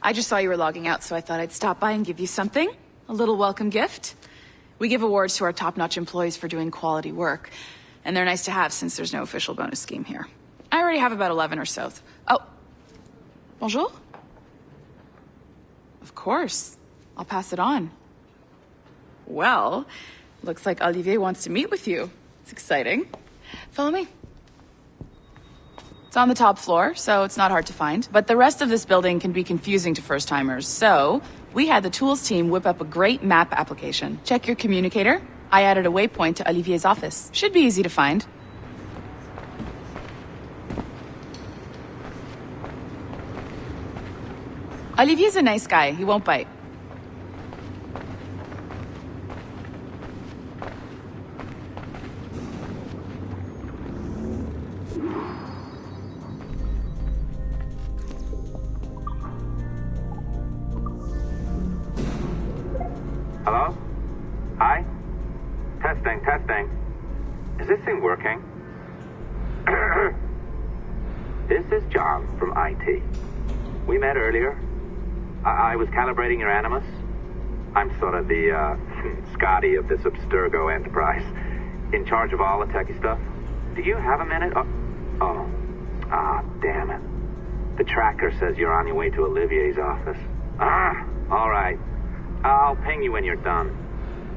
I just saw you were logging out, so I thought I'd stop by and give you something. A little welcome gift. We give awards to our top-notch employees for doing quality work, and they're nice to have since there's no official bonus scheme here. I already have about 11 or so. Oh. Bonjour? Of course. I'll pass it on. Well, looks like Olivier wants to meet with you. It's exciting. Follow me. It's on the top floor, so it's not hard to find. But the rest of this building can be confusing to first-timers, so we had the tools team whip up a great map application. Check your communicator. I added a waypoint to Olivier's office. Should be easy to find. Olivier's a nice guy. He won't bite. Hello? Hi? Testing. Is this thing working? This is John from IT. We met earlier. I was calibrating your Animus. I'm sort of the, Scotty of this Abstergo enterprise. In charge of all the techie stuff. Do you have a minute? Damn it. The tracker says you're on your way to Olivier's office. All right. I'll ping you when you're done.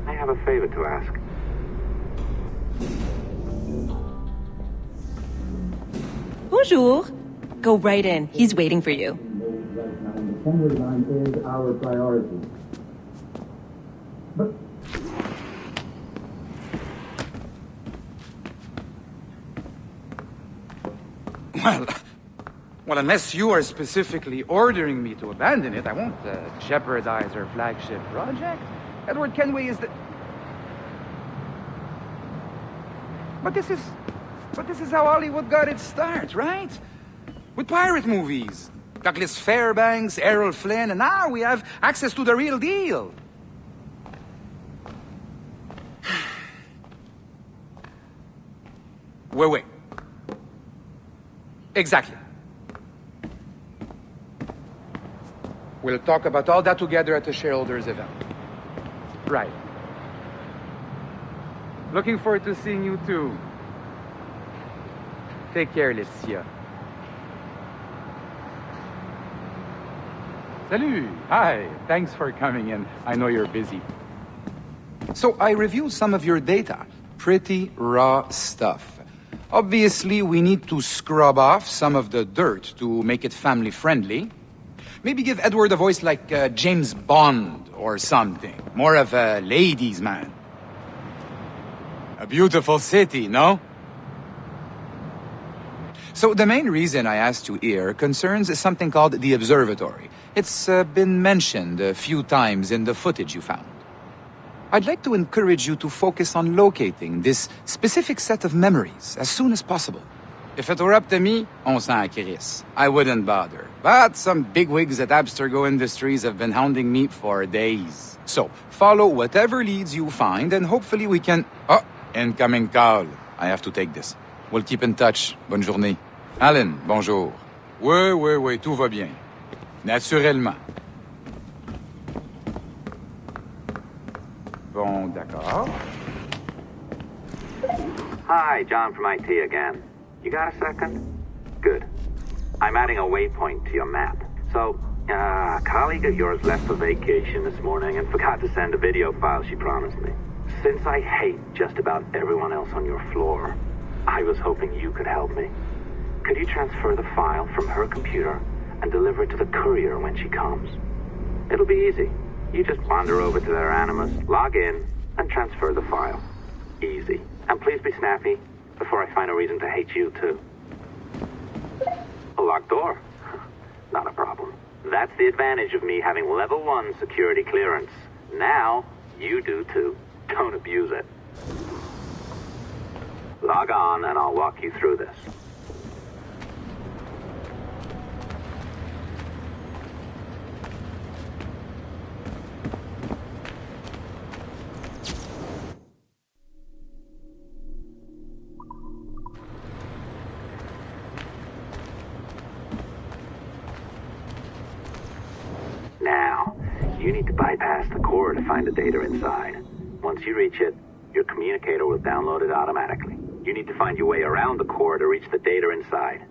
I have a favor to ask. Bonjour. Go right in. He's waiting for you. The assembly line is our priority. But Well, unless you are specifically ordering me to abandon it, I won't jeopardize our flagship project. Edward Kenway is the... But this is how Hollywood got its start, right? With pirate movies. Douglas Fairbanks, Errol Flynn, and now we have access to the real deal. Wait. Exactly. We'll talk about all that together at the shareholders event. Right. Looking forward to seeing you too. Take care, Laetitia. Salut! Hi, thanks for coming in. I know you're busy. So I reviewed some of your data. Pretty raw stuff. Obviously, we need to scrub off some of the dirt to make it family-friendly. Maybe give Edward a voice like James Bond or something. More of a ladies' man. A beautiful city, no? So the main reason I asked you here concerns something called the observatory. It's been mentioned a few times in the footage you found. I'd like to encourage you to focus on locating this specific set of memories as soon as possible. If it were up to me, on s'en crisse. I wouldn't bother. But some bigwigs at Abstergo Industries have been hounding me for days. So, follow whatever leads you find and hopefully we can... Oh, incoming call. I have to take this. We'll keep in touch. Bonne journée. Alan, bonjour. Oui, tout va bien. Naturellement. Bon, d'accord. Hi, John from IT again. You got a second? Good. I'm adding a waypoint to your map. So, a colleague of yours left for vacation this morning and forgot to send a video file she promised me. Since I hate just about everyone else on your floor, I was hoping you could help me. Could you transfer the file from her computer and deliver it to the courier when she comes? It'll be easy. You just wander over to their Animus, log in, and transfer the file. Easy. And please be snappy before I find a reason to hate you too. A locked door? Not a problem. That's the advantage of me having level 1 security clearance. Now, you do too. Don't abuse it. Log on and I'll walk you through this. to bypass the core to find the data inside. Once you reach it, your communicator will download it automatically. You need to find your way around the core to reach the data inside.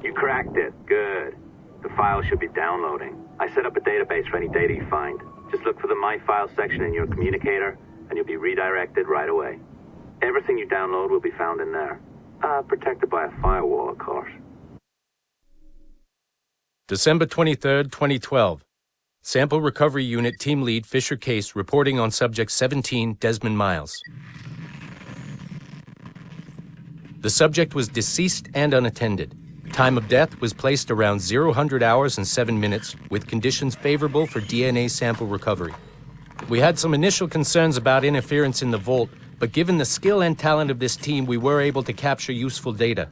You cracked it. Good. The file should be downloading. I set up a database for any data you find. Just look for the My File section in your communicator, and you'll be redirected right away. Everything you download will be found in there. Protected by a firewall, of course. December 23rd, 2012. Sample Recovery Unit Team Lead Fisher Case reporting on Subject 17, Desmond Miles. The subject was deceased and unattended. Time of death was placed around 00 hours and 7 minutes, with conditions favorable for DNA sample recovery. We had some initial concerns about interference in the vault, but given the skill and talent of this team, we were able to capture useful data.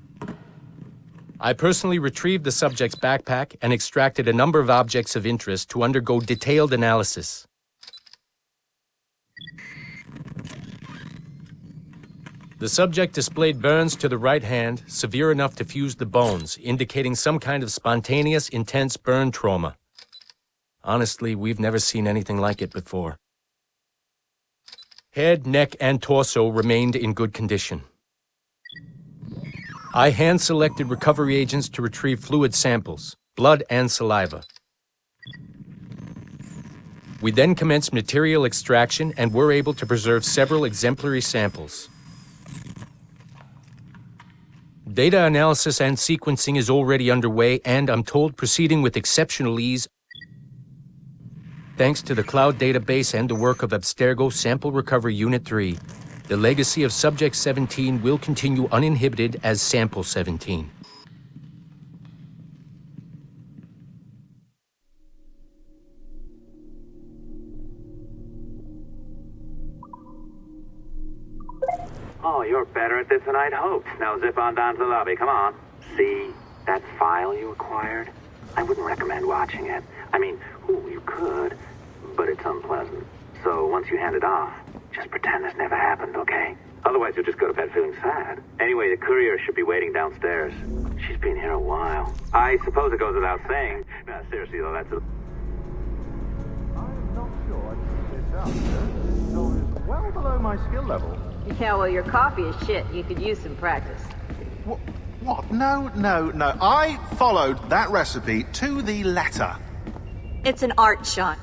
I personally retrieved the subject's backpack and extracted a number of objects of interest to undergo detailed analysis. The subject displayed burns to the right hand, severe enough to fuse the bones, indicating some kind of spontaneous, intense burn trauma. Honestly, we've never seen anything like it before. Head, neck, and torso remained in good condition. I hand-selected recovery agents to retrieve fluid samples, blood and saliva. We then commenced material extraction and were able to preserve several exemplary samples. Data analysis and sequencing is already underway, and I'm told proceeding with exceptional ease. Thanks to the cloud database and the work of Abstergo Sample Recovery Unit 3, the legacy of Subject 17 will continue uninhibited as Sample 17. Oh, you're better at this than I'd hoped. Now zip on down to the lobby. Come on. See that file you acquired? I wouldn't recommend watching it. I mean, you could, but it's unpleasant. So once you hand it off, just pretend this never happened, okay? Otherwise, you'll just go to bed feeling sad. Anyway, the courier should be waiting downstairs. She's been here a while. I suppose it goes without saying. No, seriously, though, that's a... I'm not sure I can sit down, sir. So it's well below my skill level. Yeah, well, your coffee is shit. You could use some practice. What? No. I followed that recipe to the letter. It's an art, Sean.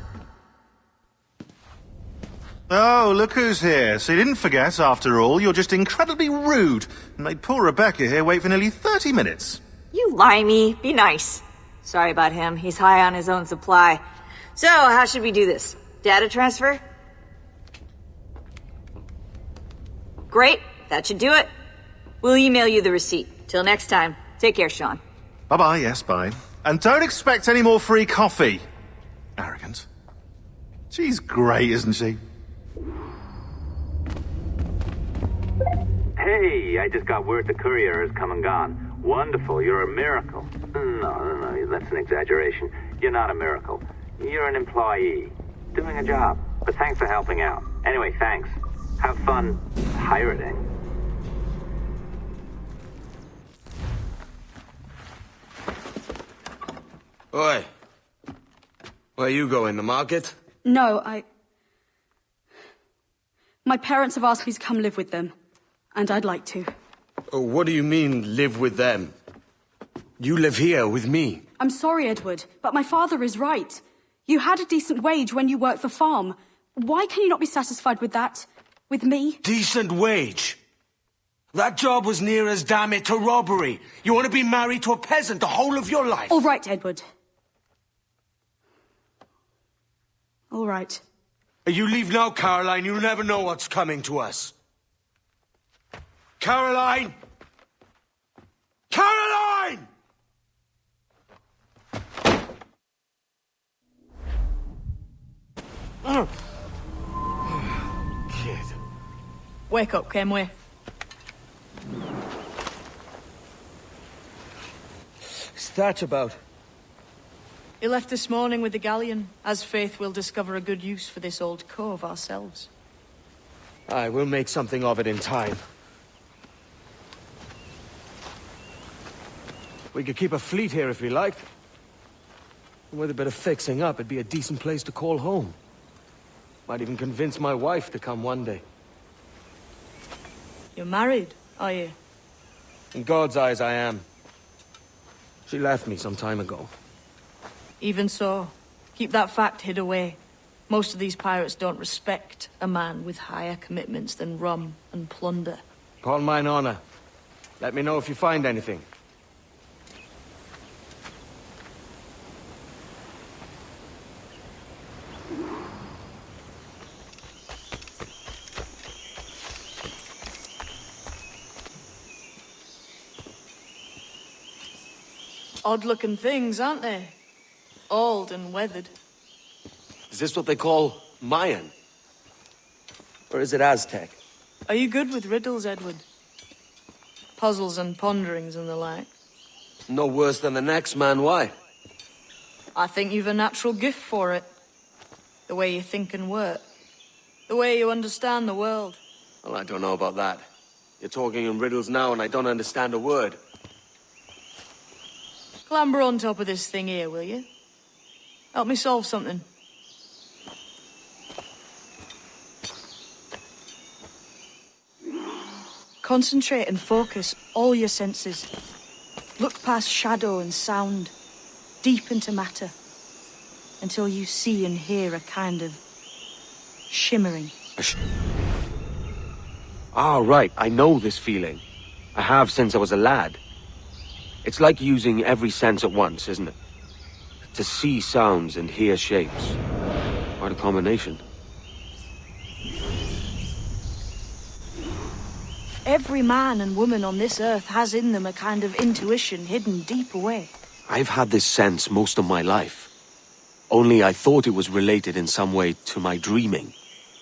Oh, look who's here. So you didn't forget, after all. You're just incredibly rude and made poor Rebecca here wait for nearly 30 minutes. You limey. Be nice. Sorry about him. He's high on his own supply. So, how should we do this? Data transfer? Great. That should do it. We'll email you the receipt. Till next time. Take care, Sean. Bye-bye, yes, bye. And don't expect any more free coffee. Arrogant. She's great, isn't she? Hey, I just got word the courier has come and gone. Wonderful, you're a miracle. No, that's an exaggeration. You're not a miracle. You're an employee, doing a job. But thanks for helping out. Anyway, thanks. Have fun pirating. Oi. Where you going, the market? No, My parents have asked me to come live with them, and I'd like to. Oh, what do you mean, live with them? You live here with me. I'm sorry, Edward, but my father is right. You had a decent wage when you worked the farm. Why can you not be satisfied with that? With me? Decent wage? That job was near as, damn it, to robbery. You want to be married to a peasant the whole of your life? All right, Edward. All right. You leave now, Caroline. You'll never know what's coming to us. Caroline! Caroline! Kid. Wake up, Kenway. What's that about? He left this morning with the galleon, as faith will discover a good use for this old cove ourselves. Aye, we'll make something of it in time. We could keep a fleet here if we liked. And with a bit of fixing up, it'd be a decent place to call home. Might even convince my wife to come one day. You're married, are you? In God's eyes, I am. She left me some time ago. Even so, keep that fact hid away. Most of these pirates don't respect a man with higher commitments than rum and plunder. Call mine honor. Let me know if you find anything. Odd-looking things, aren't they? Old and weathered. Is this what they call Mayan? Or is it Aztec? Are you good with riddles, Edward? Puzzles and ponderings and the like? No worse than the next man, why? I think you've a natural gift for it. The way you think and work. The way you understand the world. Well, I don't know about that. You're talking in riddles now and I don't understand a word. Clamber on top of this thing here, will you? Help me solve something. Concentrate and focus all your senses. Look past shadow and sound, deep into matter, until you see and hear a kind of shimmering. Ah, right. I know this feeling. I have since I was a lad. It's like using every sense at once, isn't it? To see sounds and hear shapes. Quite a combination. Every man and woman on this earth has in them a kind of intuition hidden deep away. I've had this sense most of my life. Only I thought it was related in some way to my dreaming,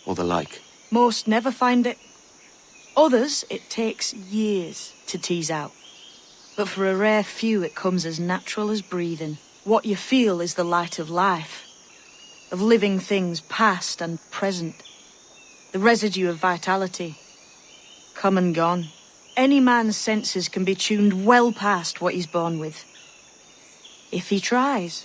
or the like. Most never find it. Others, it takes years to tease out. But for a rare few, it comes as natural as breathing. What you feel is the light of life, of living things past and present. The residue of vitality, come and gone. Any man's senses can be tuned well past what he's born with, if he tries.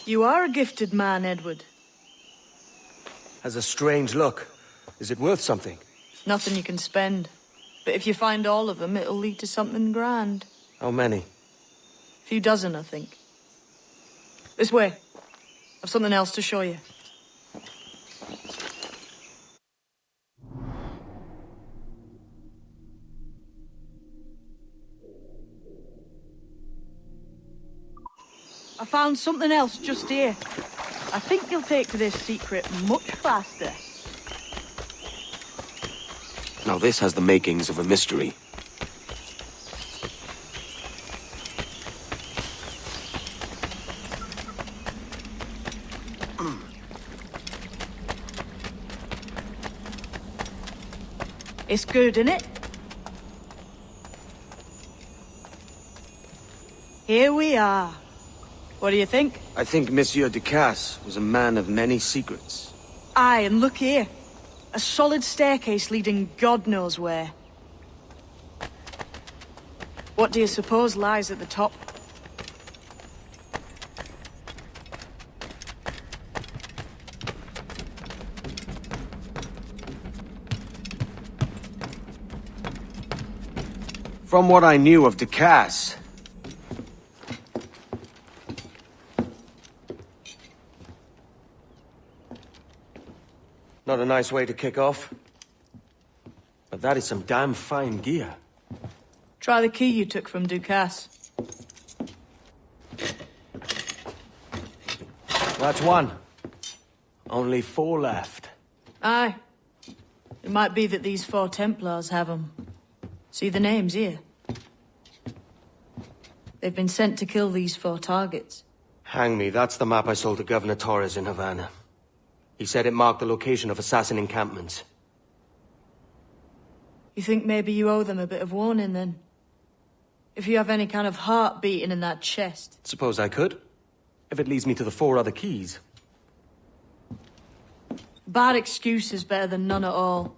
You are a gifted man, Edward. Has a strange look. Is it worth something? Nothing you can spend. But if you find all of them, it'll lead to something grand. How many? A few dozen, I think. This way. I've something else to show you. I found something else just here. I think you'll take to this secret much faster. Now this has the makings of a mystery. It's good, isn't it? Here we are. What do you think? I think Monsieur Ducasse was a man of many secrets. Aye, and look here. A solid staircase leading God knows where. What do you suppose lies at the top? From what I knew of Ducasse, not a nice way to kick off. But that is some damn fine gear. Try the key you took from Ducasse. That's one. Only 4 left. Aye. It might be that these 4 Templars have them. See the names here? They've been sent to kill these 4 targets. Hang me, that's the map I sold to Governor Torres in Havana. He said it marked the location of assassin encampments. You think maybe you owe them a bit of warning, then? If you have any kind of heart beating in that chest. Suppose I could, if it leads me to the 4 other keys. Bad excuse is better than none at all.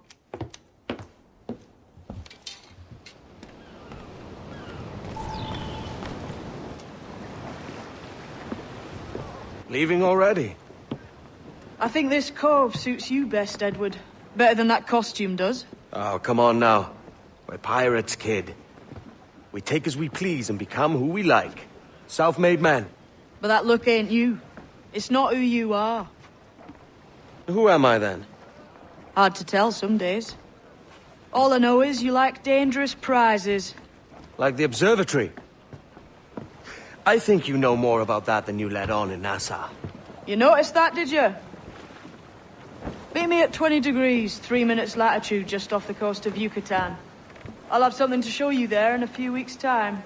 Leaving already? I think this cove suits you best, Edward. Better than that costume does. Oh, come on now. We're pirates, kid. We take as we please and become who we like. Self-made men. But that look ain't you. It's not who you are. Who am I, then? Hard to tell some days. All I know is you like dangerous prizes. Like the observatory. I think you know more about that than you let on in Nassau. You noticed that, did you? Meet me at 20 degrees, 3 minutes latitude, just off the coast of Yucatan. I'll have something to show you there in a few weeks' time.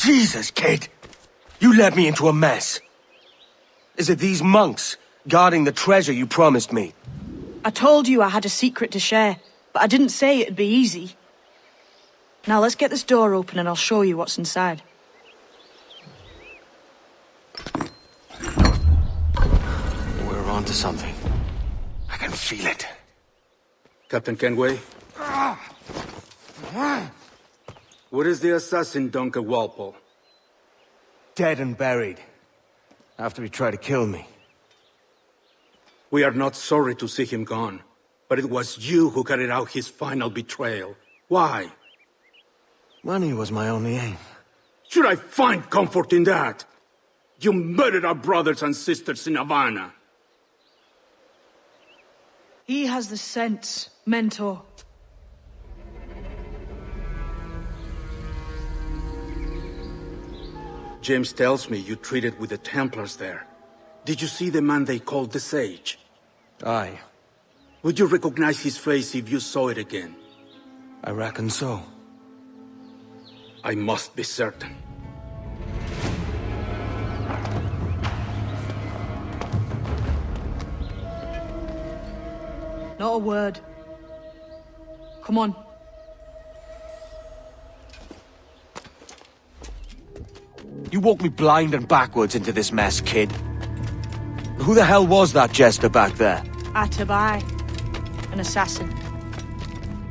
Jesus, kid! You led me into a mess. Is it these monks guarding the treasure you promised me? I told you I had a secret to share, but I didn't say it'd be easy. Now let's get this door open and I'll show you what's inside. We're onto something. I can feel it. Captain Kenway? Where is the assassin, Duncan Walpole? Dead and buried. After he tried to kill me. We are not sorry to see him gone, but it was you who carried out his final betrayal. Why? Money was my only aim. Should I find comfort in that? You murdered our brothers and sisters in Havana. He has the sense, Mentor. James tells me you treated with the Templars there. Did you see the man they called the Sage? Aye. Would you recognize his face if you saw it again? I reckon so. I must be certain. Not a word. Come on. You walked me blind and backwards into this mess, kid. Who the hell was that jester back there? Atabai, an assassin.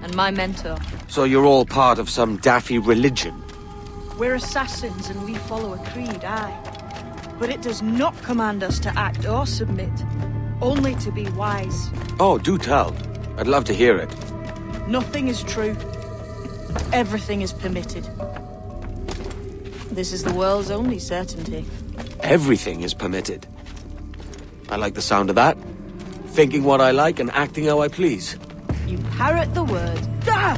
And my mentor. So you're all part of some daffy religion? We're assassins and we follow a creed, aye. But it does not command us to act or submit. Only to be wise. Oh, do tell. I'd love to hear it. Nothing is true. Everything is permitted. This is the world's only certainty. Everything is permitted. I like the sound of that. Thinking what I like and acting how I please. You parrot the word. Ah!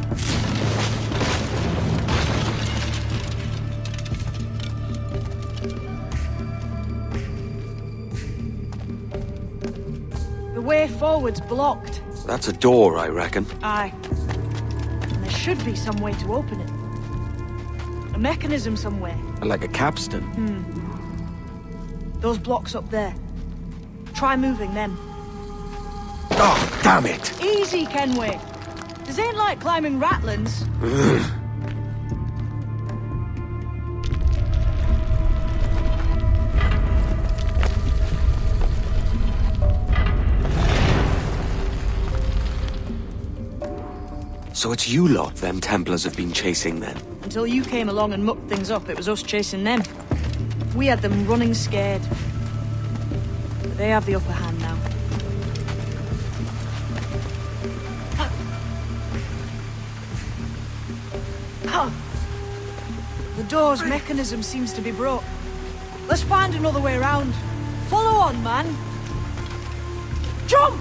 The way forward's blocked. That's a door, I reckon. Aye. And there should be some way to open it. A mechanism somewhere. Like a capstan. Those blocks up there. Try moving them. Oh, damn it! Easy, Kenway. This ain't like climbing Ratlins. So it's you lot them Templars have been chasing then? Until you came along and mucked things up, it was us chasing them. We had them running scared. But they have the upper hand now. The door's mechanism seems to be broke. Let's find another way around. Follow on, man. Jump!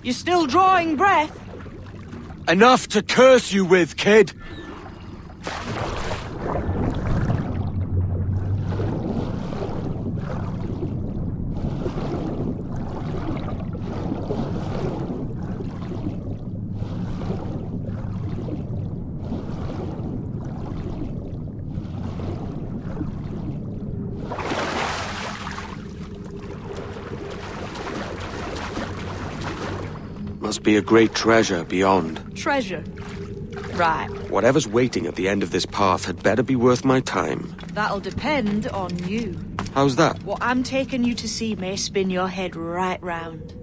You're still drawing breath? Enough to curse you with, kid! Must be a great treasure beyond. Treasure? Right. Whatever's waiting at the end of this path had better be worth my time. That'll depend on you. How's that? What I'm taking you to see may spin your head right round.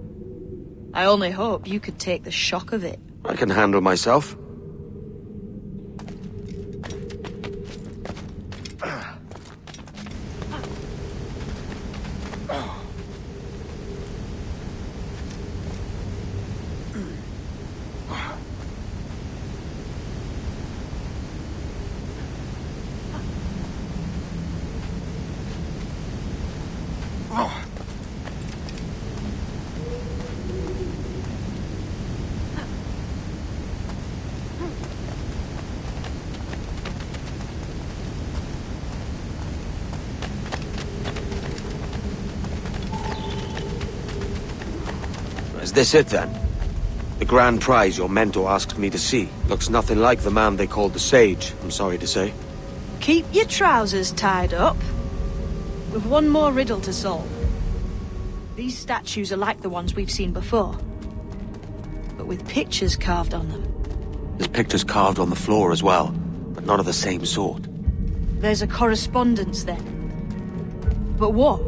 I only hope you could take the shock of it. I can handle myself. Is this it then? The grand prize your mentor asked me to see. Looks nothing like the man they called the Sage, I'm sorry to say. Keep your trousers tied up. We've one more riddle to solve. These statues are like the ones we've seen before, but with pictures carved on them. There's pictures carved on the floor as well, but not of the same sort. There's a correspondence then. But what?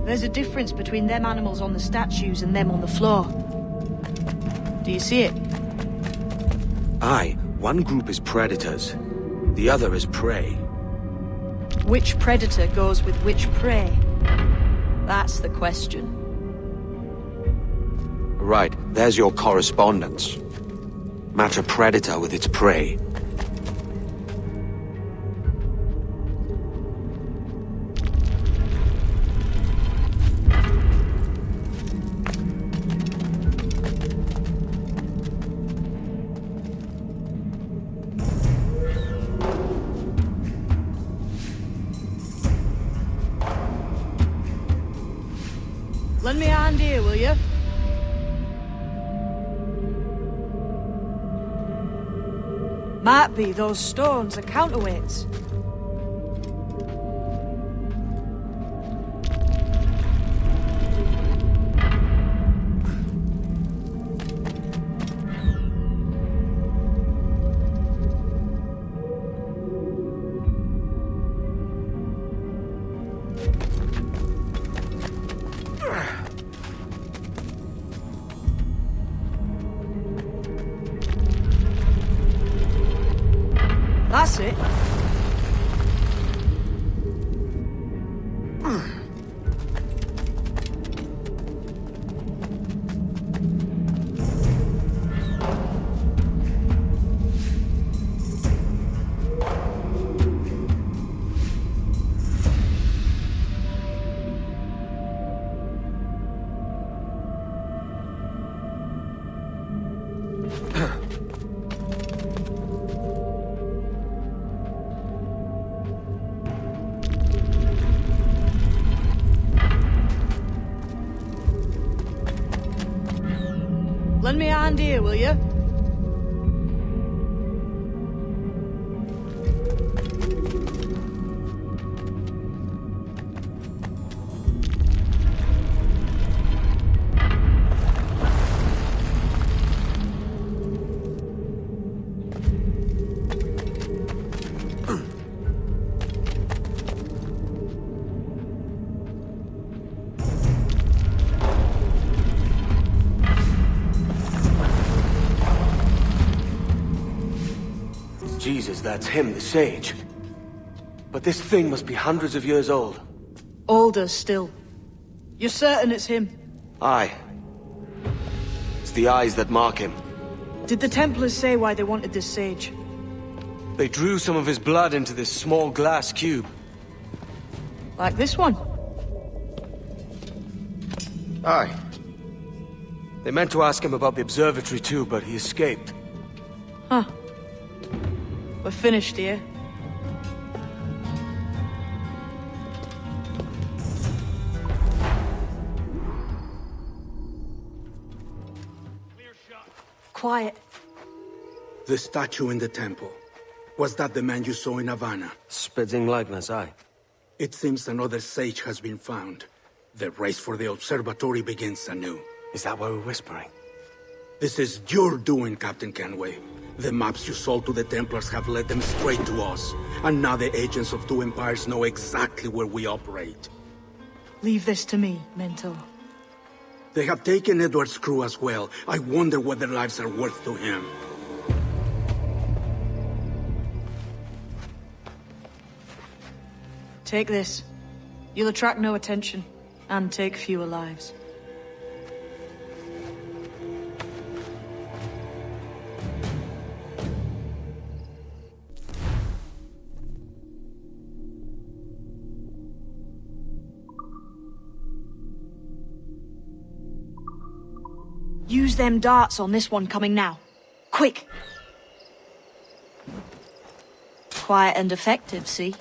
There's a difference between them animals on the statues and them on the floor. Do you see it? Aye, one group is predators, the other is prey. Which predator goes with which prey? That's the question. Right, there's your correspondence. Match a predator with its prey. Lend me a hand here, will you? Might be those stones are counterweights. That's it. Lend me a hand here, will you? Jesus, that's him, the sage. But this thing must be hundreds of years old. Older still. You're certain it's him? Aye. It's the eyes that mark him. Did the Templars say why they wanted this sage? They drew some of his blood into this small glass cube. Like this one? Aye. They meant to ask him about the observatory too, but he escaped. Huh. We're finished here. Quiet. The statue in the temple. Was that the man you saw in Havana? Spitting likeness, aye. It seems another sage has been found. The race for the observatory begins anew. Is that why we're whispering? This is your doing, Captain Kenway. The maps you sold to the Templars have led them straight to us. And now the agents of two empires know exactly where we operate. Leave this to me, Mentor. They have taken Edward's crew as well. I wonder what their lives are worth to him. Take this. You'll attract no attention, and take fewer lives. Use them darts on this one coming now. Quick! Quiet and effective, see?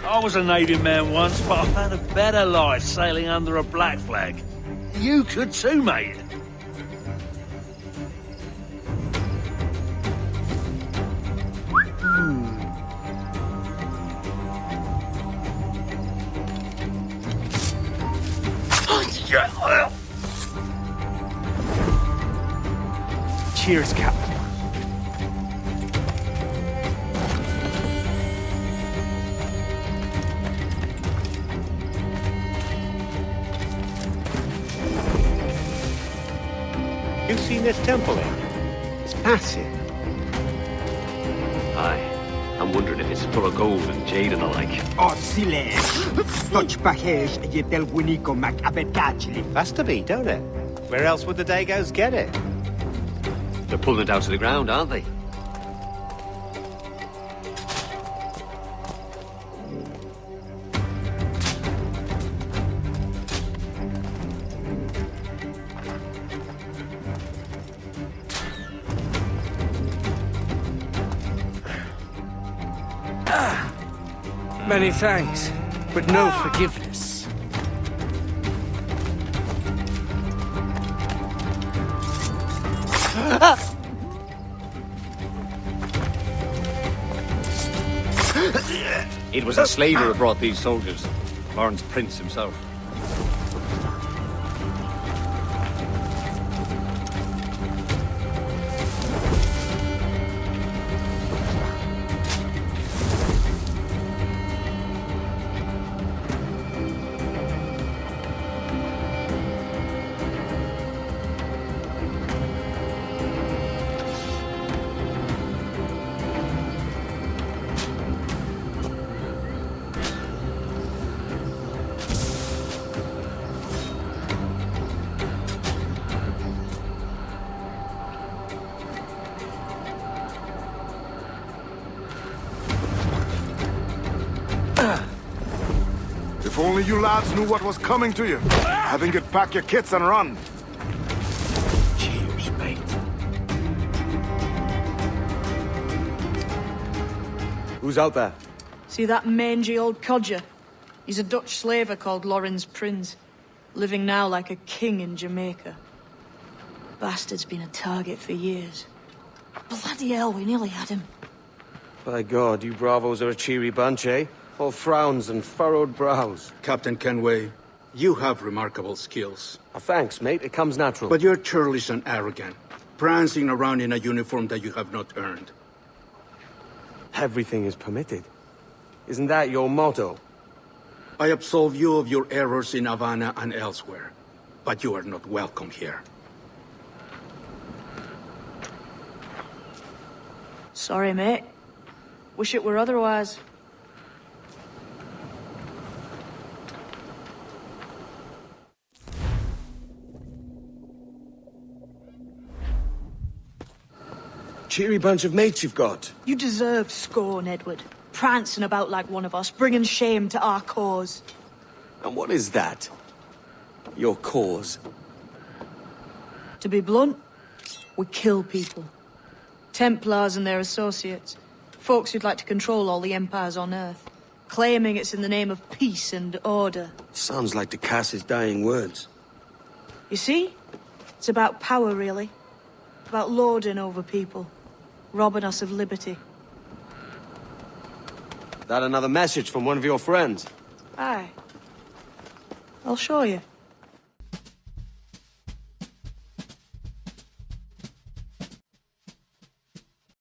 I was a Navy man once, but I've had a better life sailing under a black flag. You could too, mate. Cheers, Captain. You seen this temple in? It's massive. Aye. I'm wondering if it's full of gold and jade and the like. Oh, silence! Touch Bahesh, Yetel Winiko Mac Abetachli. Has to be, don't it? Where else would the Dagos get it? They're pulling it down to the ground, aren't they? Many thanks, but no forgiveness. It was a slaver who brought these soldiers. Lawrence Prince himself. If only you lads knew what was coming to you. I think you'd pack your kits and run. Cheers, mate. Who's out there? See that mangy old codger? He's a Dutch slaver called Lawrence Prince, living now like a king in Jamaica. Bastard's been a target for years. Bloody hell, we nearly had him. By God, you bravos are a cheery bunch, eh? All frowns and furrowed brows. Captain Kenway, you have remarkable skills. Thanks, mate. It comes natural. But you're churlish and arrogant, prancing around in a uniform that you have not earned. Everything is permitted. Isn't that your motto? I absolve you of your errors in Havana and elsewhere, but you are not welcome here. Sorry, mate. Wish it were otherwise. Cheery bunch of mates you've got. You deserve scorn, Edward. Prancing about like one of us, bringing shame to our cause. And what is that? Your cause? To be blunt, we kill people. Templars and their associates. Folks who'd like to control all the empires on Earth. Claiming it's in the name of peace and order. Sounds like to Cass's dying words. You see? It's about power, really. About lording over people. Robbing us of liberty. That another message from one of your friends? Aye. I'll show you.